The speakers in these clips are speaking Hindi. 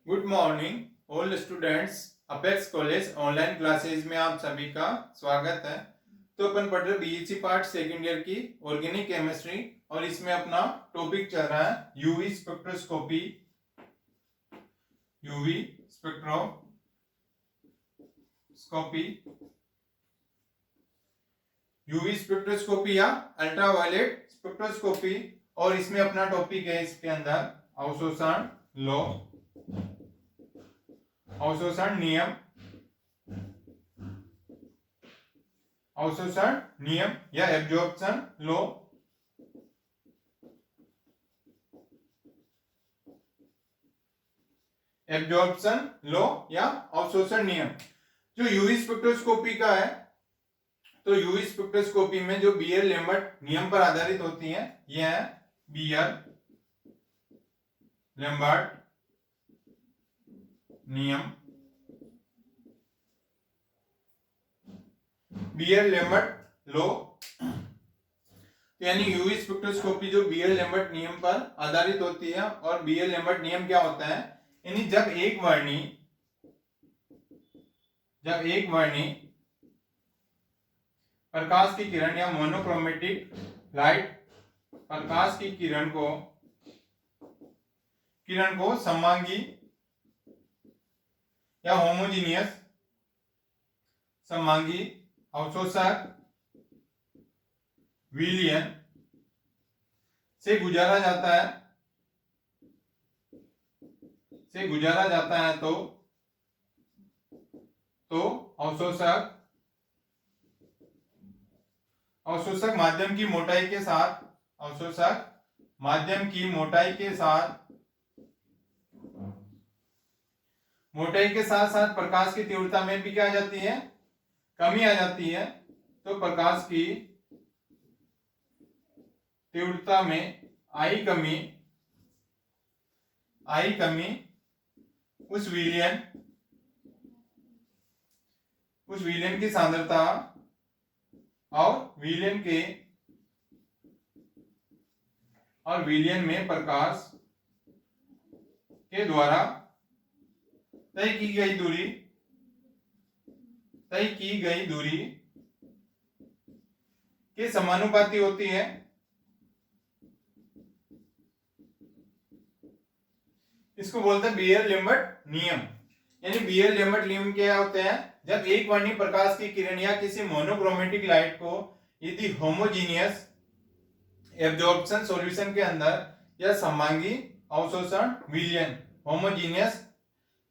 Good morning all students. Apex college online classes में आप सभी का स्वागत है। तो अपन पढ़ रहे बीएससी पार्ट सेकेंड ईयर की ऑर्गेनिक केमिस्ट्री और इसमें अपना टॉपिक चल रहा है UV spectroscopy. UV spectroscopy UV spectroscopy या अल्ट्रावायलेट स्पेक्ट्रोस्कोपी। और इसमें अपना टॉपिक है इसके अंदर अवशोषण लॉ, अवशोषण नियम, अवशोषण नियम या एब्जॉर्प्शन लॉ। एब्जॉर्प्शन लॉ या अवशोषण नियम जो यूवी स्पेक्ट्रोस्कोपी का है, तो यूवी स्पेक्ट्रोस्कोपी में जो बीयर लैम्बर्ट नियम पर आधारित होती है, यह है बीयर लैम्बर्ट नियम। बीयर लैम्बर्ट लॉ यानी यूवी स्पेक्ट्रोस्कोपी जो बीयर लैम्बर्ट नियम पर आधारित होती है। और बीयर लैम्बर्ट नियम क्या होता है, यानी जब एक वर्णी प्रकाश की किरण या मोनोक्रोमेटिक लाइट प्रकाश की किरण को समांगी या होमोजीनियस समांगी अवशोषक विलयन से गुजारा जाता है तो अवशोषक माध्यम की मोटाई के साथ साथ प्रकाश की तीव्रता में भी क्या आ जाती है, कमी आ जाती है। तो प्रकाश की तीव्रता में आई कमी उस विलयन की सांद्रता और विलयन में प्रकाश के द्वारा तय की गई दूरी के समानुपाती होती है। इसको बोलते हैं बीयर लैम्बर्ट नियम। यानी बीयर लैम्बर्ट नियम क्या होते हैं, जब एक वर्णी प्रकाश की किरण या किसी मोनोक्रोमेटिक लाइट को यदि होमोजीनियस एब्जॉर्प्शन सॉल्यूशन के अंदर या समांगी अवशोषण विलयन होमोजीनियस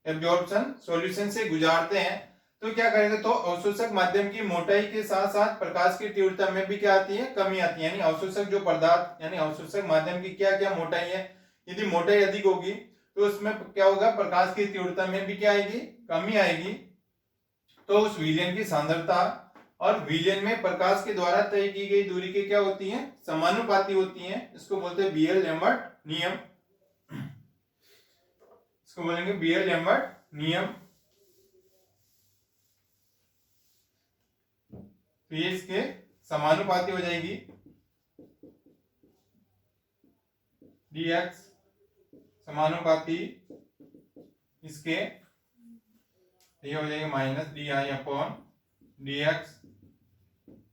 एब्जॉर्प्शन सॉल्यूशन से गुजारते हैं, तो क्या करेगा, तो अवशोषक माध्यम की मोटाई के साथ साथ प्रकाश की तीव्रता में भी क्या आती है, कमी आती है। यानी अवशोषक जो पदार्थ यानी अवशोषक माध्यम की क्या क्या मोटाई है, यदि मोटाई अधिक होगी तो उसमें क्या होगा, प्रकाश की तीव्रता में भी क्या आएगी, कमी आएगी। तो उस विलयन की सांद्रता और विलयन में प्रकाश के द्वारा तय की गई दूरी के क्या होती है, समानुपाती होती है। इसको बोलते हैं बीयर लैम्बर्ट नियम। इसको बोलेंगे बीयर लैम्बर्ट नियम। तो ये इसके समानुपाती हो जाएगी, dx समानुपाती इसके, ये हो जाएगा minus d I upon d x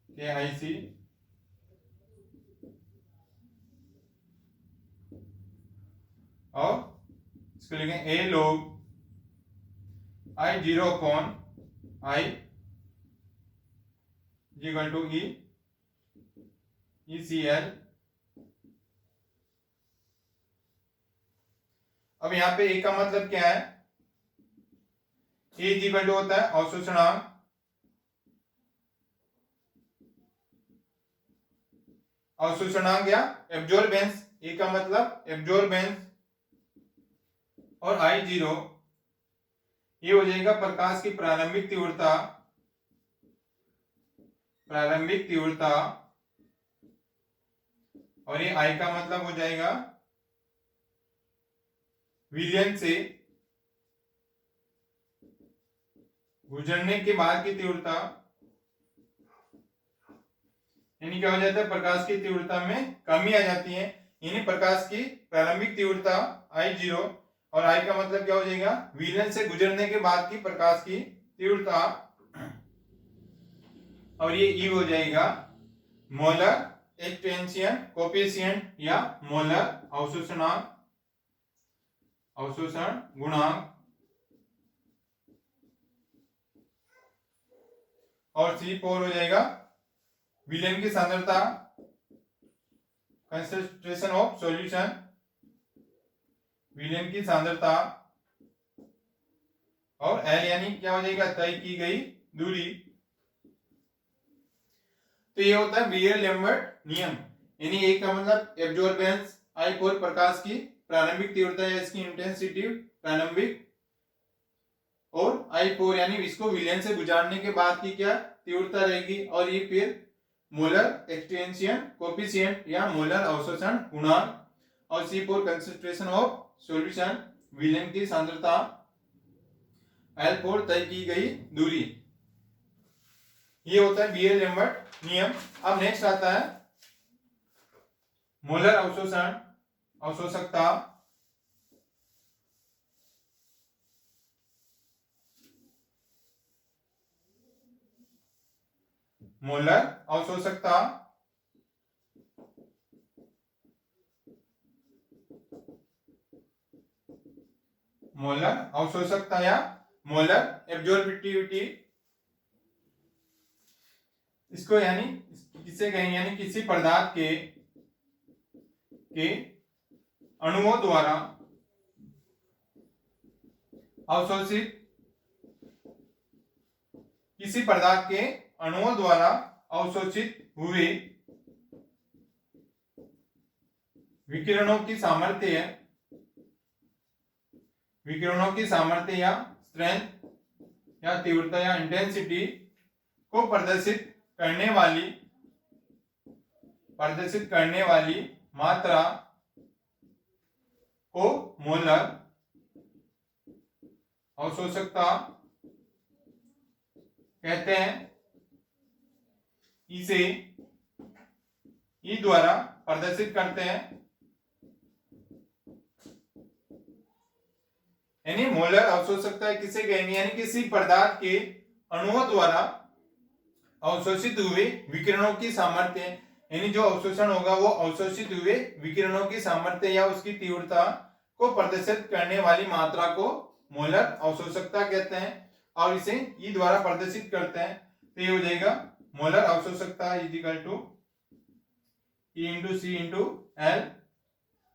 के आई सी और इसको लिखेंगे a log I zero upon I equal to e c l. अब यहाँ पे ए का मतलब क्या है, ए इक्वल टू होता है अवशोषणांक, या एब्जॉर्बेंस। ए का मतलब एब्जॉर्बेंस और आई जीरो ये हो जाएगा प्रकाश की प्रारंभिक तीव्रता और ये आई का मतलब हो जाएगा विलयन से गुजरने के बाद की तीव्रता। यानी क्या हो जाता है, प्रकाश की तीव्रता में कमी आ जाती है। यानी प्रकाश की प्रारंभिक तीव्रता I0 और आई का मतलब क्या हो जाएगा, विलेन से गुजरने के बाद की प्रकाश की तीव्रता, और ये ई हो जाएगा मोलर एक्सटेंशन कोफिशिएंट या मोलर अवशोषण गुणांक, और C4 हो जाएगा विलेन की सांद्रता, कंसंट्रेशन ऑफ सॉल्यूशन, विलेन की सांद्रता, और L यानी क्या हो जाएगा, तय की गई दूरी। तो ये होता है बीयर लैम्बर्ट नियम, यानी एक का मतलब एब्जॉर्बेंस, I4 प्रकाश की प्रारंभिक तीव्रता या इसकी इंटेंसिटी प्रारंभिक, और I4 यानी इसको विलेन से गुजारने के बाद की क्या तीव्रता रहेगी, और ये फिर मोलर एक्सटेंशन कोफिशिएंट या मोलर अवशोषण गुणांक, और C4 concentration of solution, villain की सांद्रता, L4 तय की गई दूरी। ये होता है बीयर लैम्बर्ट नियम। अब नेक्स्ट आता है मोलर अवशोषकता। मोलर अवशोषकता या मोलर एब्जॉर्बिटिविटी, इसको यानी किसे कहेंगे, यानी किसी पदार्थ के अणुओं द्वारा अवशोषित, किसी पदार्थ के अणुओं द्वारा अवशोषित हुए विकिरणों की सामर्थ्य या स्ट्रेंथ या तीव्रता या इंटेंसिटी को प्रदर्शित करने वाली मात्रा को मोलर अवशोषकता कहते हैं। इसे ई द्वारा प्रदर्शित करते हैं, यानी मोलर अवशोषकता किसे कहेंगे, यानी किसी पदार्थ के अणुओं द्वारा अवशोषित हुए विकिरणों की सामर्थ्य, यानी जो अवशोषण होगा वो अवशोषित हुए विकिरणों की सामर्थ्य या उसकी तीव्रता को प्रदर्शित करने वाली मात्रा को मोलर अवशोषकता कहते हैं, और इसे ई द्वारा प्रदर्शित करते हैं। तो ये हो जाएगा मोलर अवशोषकता is equal to E into C into L,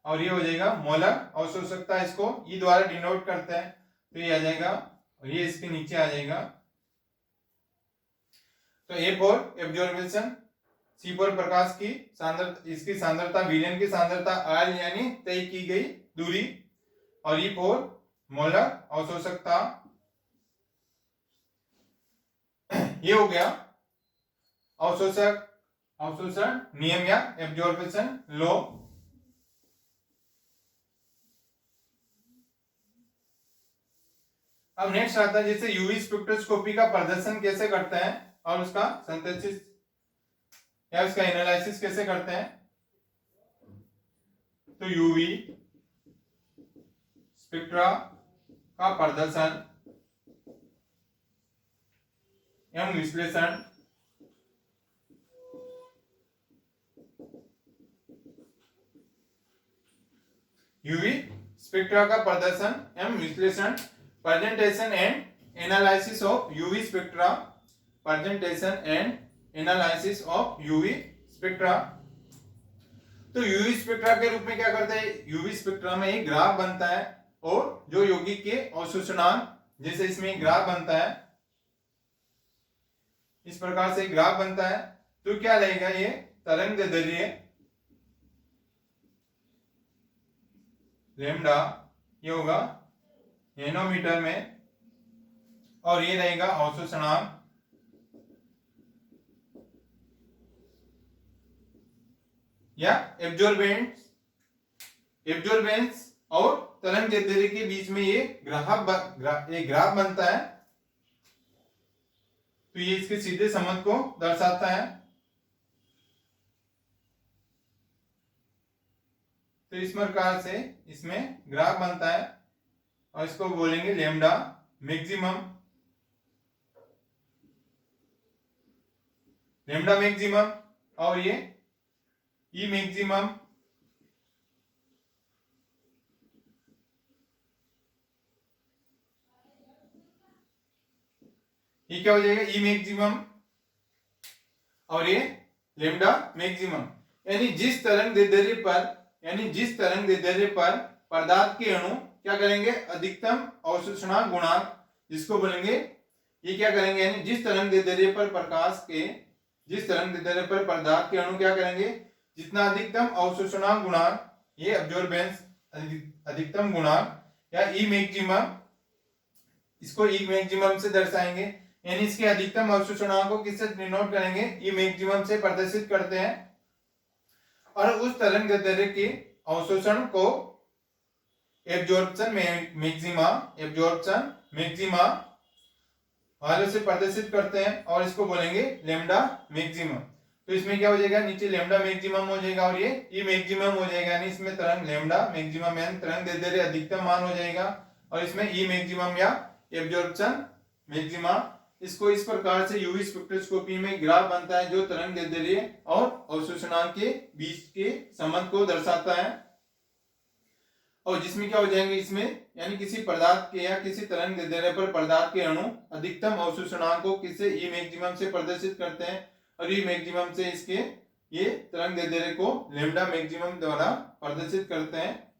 और ये हो जाएगा मोलर अवशोषकता, इसको ई द्वारा डिनोट करते हैं, तो ये आ जाएगा, और ये इसके नीचे आ जाएगा। तो A4 एब्जॉर्बेशन, C4 प्रकाश की सांद्रता, इसकी सांद्रता विलेन की सांद्रता L यानी तय की गई दूरी, और E4 मोलर अवशोषकता। ये हो गया अवशोषण नियम या एब्जॉर्बेशन लॉ। अब नेक्स्ट आता है जैसे यूवी स्पेक्ट्रोस्कोपी का प्रदर्शन कैसे करते हैं और उसका सिंथेसिस या उसका एनालिसिस कैसे करते हैं। तो यूवी स्पेक्ट्रा का प्रदर्शन एवं विश्लेषण यूवी स्पेक्ट्रा का प्रदर्शन एवं विश्लेषण, presentation and analysis of UV spectra, presentation and analysis of UV spectra. तो यूवी स्पेक्ट्रा के रूप में क्या करते हैं, यूवी स्पेक्ट्रा में एक ग्राफ बनता है और जो यौगिक के अवशोषणांक, जैसे इसमें एक ग्राफ बनता है, इस प्रकार से एक ग्राफ बनता है, तो क्या रहेगा, ये तरंगदैर्ध्य लैम्डा, ये होगा नैनोमीटर में, और ये रहेगा अवशोषणांक या एब्जॉर्बेंस और तरंगदैर्ध्य के बीच में ये ग्राफ बनता है। तो ये इसके सीधे संबंध को दर्शाता है। तो इस प्रकार से इसमें ग्राफ बनता है, और इसको बोलेंगे लेमडा मैक्सिमम। लेमडा मैक्सिमम और ये ई मैक्सिमम, ये क्या हो जाएगा ई मैक्सिमम और ये लेमडा मैक्सिमम। यानी जिस तरंग दैर्ध्य पर पदार्थ के अणु क्या करेंगे, अधिकतम अवशोषणांक गुणांक जिसको बोलेंगे, ये क्या करेंगे, यानी जिस तरंग दैर्ध्य पर पदार्थ के अणु क्या करेंगे, जितना अधिकतम अवशोषणांक गुणांक, ये अब्जॉर्बेंस अधिकतम गुणांक या ई मैक्सिमम, इसको ई मैक्सिमम से दर्शाएंगे। यानी इसके अधिकतम अवशोषणांक को किससे डिनोट करेंगे, ई मैक्सिमम से प्रदर्शित करते हैं। और उस तरंग दैर्ध्य के अवशोषण को एब्जॉर्प्शन मैक्सिमा वालों से प्रदर्शित करते हैं और इसको बोलेंगे लेमडा मैक्सिमम। तो इसमें क्या हो जाएगा, नीचे लेमडा मैक्सिमम हो जाएगा और ये ई मैक्सिमम हो जाएगा। यानी इसमें तरंग लेमडा मैक्सिमम यानी तरंग दैर्ध्य अधिकतम मान हो जाएगा और इसमें ई मैक्सिमम या एब्जॉर्प्शन मैक्सिमा। इसको इस प्रकार से यूवी स्पेक्ट्रोस्कोपी में ग्राफ बनता है जो तरंग दैर्ध्य और अवशोषणांक के बीच के संबंध को दर्शाता है। और जिसमें क्या हो जाएंगे, इसमें यानी किसी पदार्थ के या किसी तरंग दैर्ध्य पर पदार्थ के अणु अधिकतम अवशोषणांक को किससे ई मैक्सिमम से प्रदर्शित करते हैं और ई मैक्सिमम से इसके ये तरंग दैर्ध्य को लेमडा मैक्सिमम द्वारा प्रदर्शित करते हैं।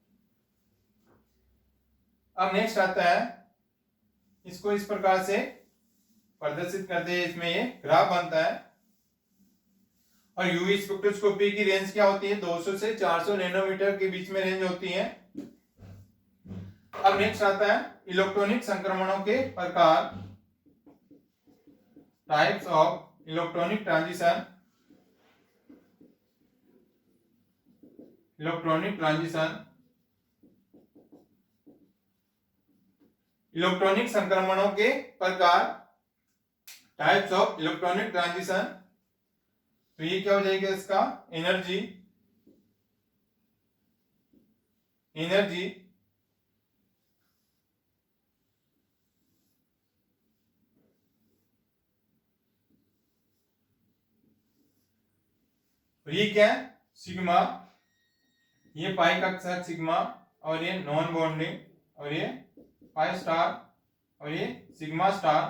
अब नेक्स्ट आता है, इसको इस प्रकार से प्रदर्शित करते हैं, इसमें ये ग्राफ बनता है। और यूवी स्पेक्ट्रोस्कोपी की रेंज क्या होती है, 200 से 400 नैनोमीटर के बीच में रेंज होती है। अब नेक्स्ट आता है इलेक्ट्रॉनिक संक्रमणों के प्रकार, types of electronic transition. Electronic संक्रमणों के प्रकार, टाइप्स ऑफ इलेक्ट्रॉनिक ट्रांजिशन। तो ये क्या हो जाएगा इसका, एनर्जी ये क्या है, सिग्मा, ये पाई का साथ सिग्मा और ये नॉन बॉन्डिंग और ये पाई स्टार और ये सिग्मा स्टार।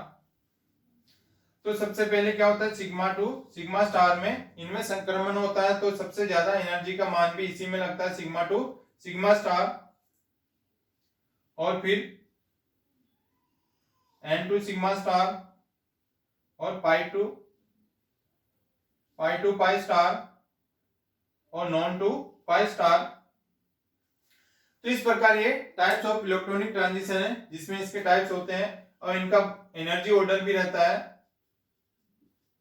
तो सबसे पहले क्या होता है, सिग्मा टू सिग्मा स्टार में इनमें संक्रमण होता है तो सबसे ज्यादा एनर्जी का मान भी इसी में लगता है, सिग्मा टू सिग्मा स्टार। और फिर एन टू सिग्मा स्टार और पाई टू पाई स्टार और नॉन टू पाई स्टार। तो इस प्रकार ये टाइप्स ऑफ इलेक्ट्रॉनिक ट्रांजिशन है जिसमें इसके टाइप्स होते हैं और इनका एनर्जी ऑर्डर भी रहता है,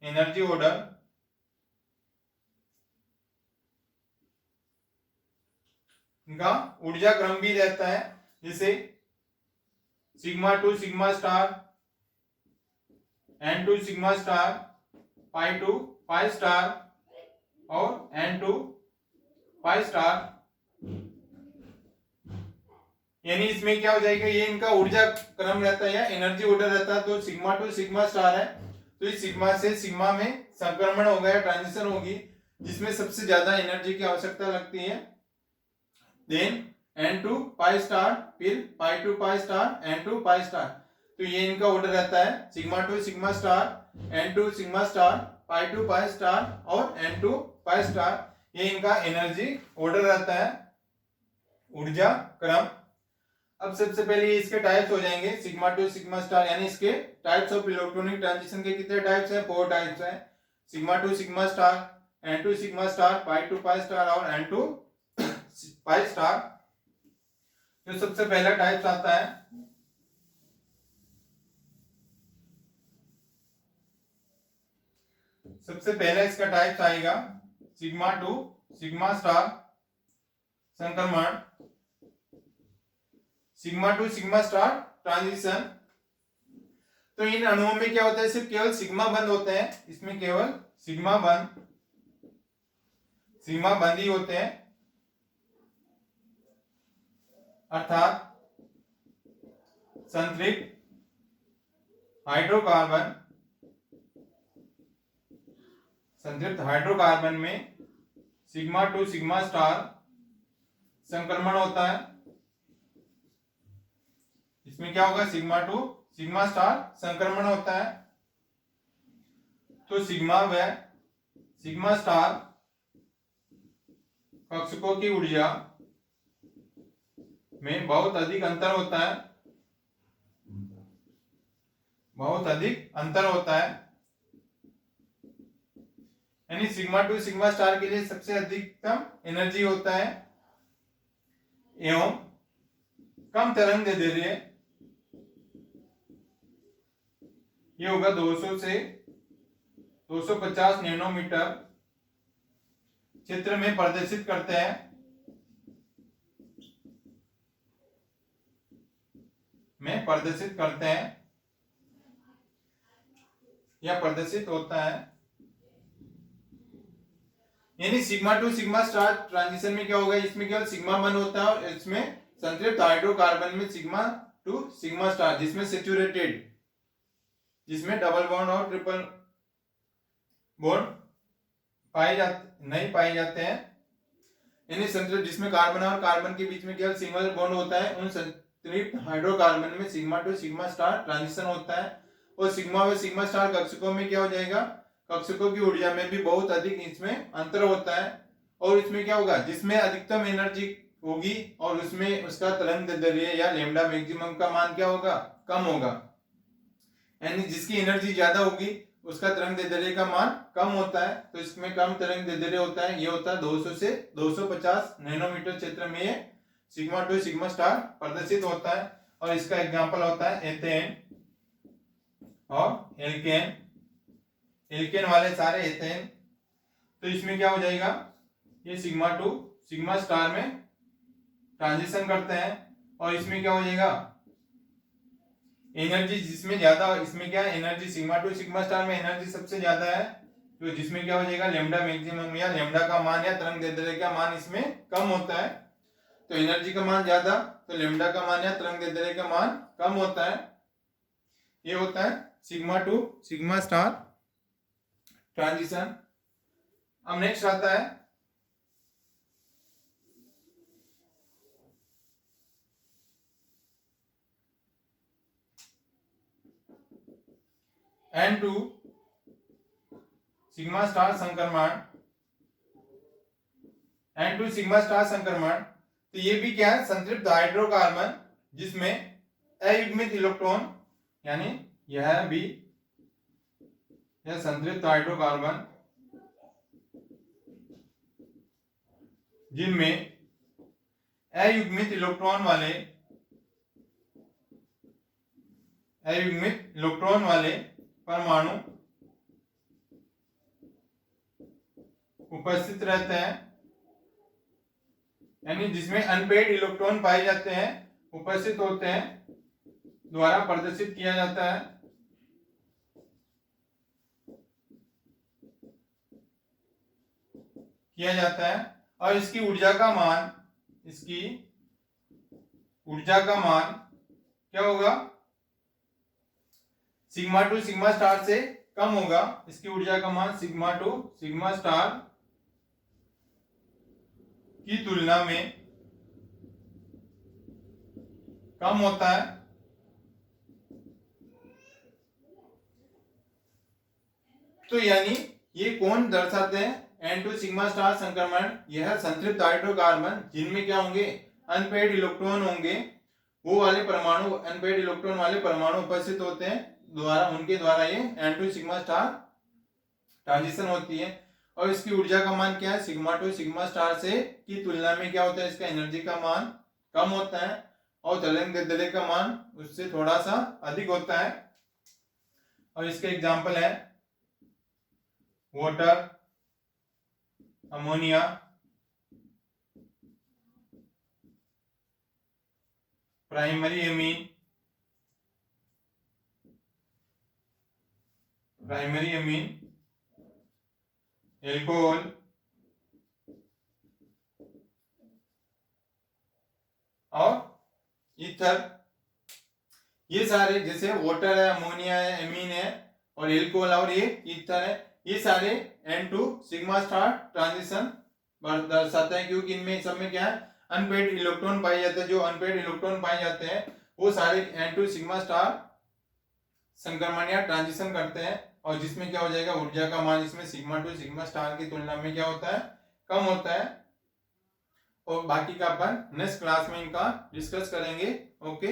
एनर्जी ऑर्डर। इनका ऊर्जा क्रम भी रहता है, जैसे sigma to sigma star, n to sigma star, pi to pi star और एन टू पाई स्टार। यानी इसमें क्या हो जाएगा, ये इनका ऊर्जा क्रम रहता है या एनर्जी ऑर्डर रहता है। तो सिग्मा टू सिग्मा स्टार है तो इस सिग्मा से सिग्मा में संक्रमण होगा या ट्रांजिशन होगी जिसमें सबसे ज्यादा एनर्जी की आवश्यकता लगती है। Then n to pi star, फिर pi to pi star, n to pi star. तो ये इनका ऑर्डर रहता है, sigma to sigma star, n to sigma star, pi to pi star और एन टू पाई स्टार। ये इनका एनर्जी ऑर्डर रहता है, ऊर्जा क्रम। अब सबसे पहले इसके टाइप्स हो जाएंगे, सिग्मा टू सिग्मा स्टार, यानी इसके टाइप्स ऑफ इलेक्ट्रॉनिक ट्रांजिशन के कितने टाइप्स हैं, 4 टाइप्स हैं। Sigma to sigma star, n to sigma star, pi to pi star और एन टू पाई स्टार। तो सबसे पहला टाइप्स आता है सबसे पहला इसका टाइप्स आएगा सिग्मा टू सिग्मा स्टार संक्रमण, sigma to sigma star transition. तो इन अणुओं में क्या होता है, सिर्फ केवल सिग्मा बंद होते हैं, इसमें केवल सिग्मा बंद ही होते हैं। अर्थात संतृप्त हाइड्रोकार्बन में सिग्मा टू सिग्मा स्टार संक्रमण होता है। इसमें क्या होगा, सिग्मा टू सिग्मा स्टार संक्रमण होता है। तो सिग्मा व सिग्मा स्टार कक्षकों की ऊर्जा में बहुत अधिक अंतर होता है, बहुत अधिक अंतर होता है। यानी सिग्मा टू सिग्मा स्टार के लिए सबसे अधिकतम एनर्जी होता है एवं कम तरंग दैर्ध्य, ये होगा 200 से 250 नैनोमीटर क्षेत्र में प्रदर्शित करते हैं। या प्रदर्शित होता है। यानी sigma to sigma star transition में क्या होगा, इसमें केवल सिग्मा बन होता है और इसमें संतृप्त हाइड्रोकार्बन में सिग्मा टू सिग्मा स्टार, जिसमें सेचुरेटेड, जिसमें डबल बॉन्ड और ट्रिपल बॉन्ड नहीं पाए जाते हैं। यानी संतृप्त जिसमें कार्बन और कार्बन के बीच में केवल सिंगल बॉन्ड होता है, उन संतृप्त हाइड्रोकार्बन में sigma to sigma star transition होता है। और सिग्मा व सिग्मा स्टार कक्षकों में क्या हो जाएगा, कक्षकों की ऊर्जा में भी बहुत अधिक इसमें अंतर होता है। और इसमें क्या होगा, जिसमें अधिकतम एनर्जी होगी और उसमें उसका तरंग दैर्ध्य या लैम्डा मैक्सिमम का मान क्या होगा, कम होगा। यानी जिसकी एनर्जी ज्यादा होगी उसका तरंग दैर्ध्य का मान कम होता है। तो इसमें कम तरंग दैर्ध्य होता है, ये होता है 200 से 250 नैनोमीटर क्षेत्र में ये सिग्मा टू सिग्मा स्टार प्रदर्शित होता है। और इसका एग्जांपल होता है एथेन और एल्केन, एल्केन वाले सारे एथेन। तो इसमें क्या हो जाएगा, ये सिग्मा टू सिग्मा स्टार में ट्रांजिशन करते हैं। और इसमें क्या हो जाएगा, एनर्जी जिसमें ज्यादा, इसमें क्या energy sigma to sigma star में एनर्जी सबसे ज्यादा है, तो जिसमें क्या हो जाएगा, लैम्डा मैक्सिमम या लैम्डा का मान या तरंग दैर्ध्य का मान इसमें कम होता है। तो एनर्जी का मान ज्यादा, तो लैम्डा का मान या तरंग दैर्ध्य का मान कम होता है। ये होता है sigma to sigma star transition. अब नेक्स्ट आता है N2 सिग्मा स्टार संक्रमण। N2 सिग्मा स्टार संक्रमण, तो ये भी क्या है, संतृप्त हाइड्रोकार्बन जिसमें अयुग्मित इलेक्ट्रॉन, यानी यह भी यह संतृप्त हाइड्रोकार्बन जिनमें अयुग्मित इलेक्ट्रॉन वाले परमाणु उपस्थित रहते हैं, यानी जिसमें अनपेड इलेक्ट्रॉन पाए जाते हैं, उपस्थित होते हैं, द्वारा प्रदर्शित किया जाता है। और इसकी ऊर्जा का मान क्या होगा, सिग्मा टू सिग्मा स्टार से कम होगा। इसकी ऊर्जा का मान सिग्मा टू सिग्मा स्टार की तुलना में कम होता है। तो यानी ये कौन दर्शाते हैं, N2 सिग्मा स्टार संक्रमण, यह संतृप्त हाइड्रोकार्बन जिनमें क्या होंगे, अनपेड इलेक्ट्रॉन होंगे, वो वाले परमाणु, अनपेड इलेक्ट्रॉन वाले परमाणु उपस्थित होते हैं, उनके द्वारा ये N2 सिग्मा स्टार ट्रांजिशन होती है। और इसकी ऊर्जा का मान क्या है, सिग्मा टू सिग्मा स्टार से की तुलना में क्या होता है, इसका एनर्जी का मान कम होता है और तरंग दैर्ध्य का मान उससे थोड़ा सा अधिक होता है। और इसके एग्जांपल है water, ammonia, primary amine, alcohol और ईथर। ये सारे जैसे वाटर है, अमोनिया है, एमीन है और एल्कोहल और ये ईथर है, ये सारे N2 सिग्मा स्टार ट्रांजिशन दर्शाते हैं, क्योंकि इनमें सब में क्या है, अनपेड इलेक्ट्रॉन पाए जाते हैं। जो अनपेड इलेक्ट्रॉन पाए जाते हैं वो सारे N2 सिग्मा स्टार संक्रमण या ट्रांजिशन करते हैं, और जिसमें क्या हो जाएगा, ऊर्जा का मान इसमें सिग्मा 2 सिग्मा स्टार की तुलना में क्या होता है, कम होता है। और बाकी का अपन नेक्स्ट क्लास में इनका डिस्कस करेंगे। ओके।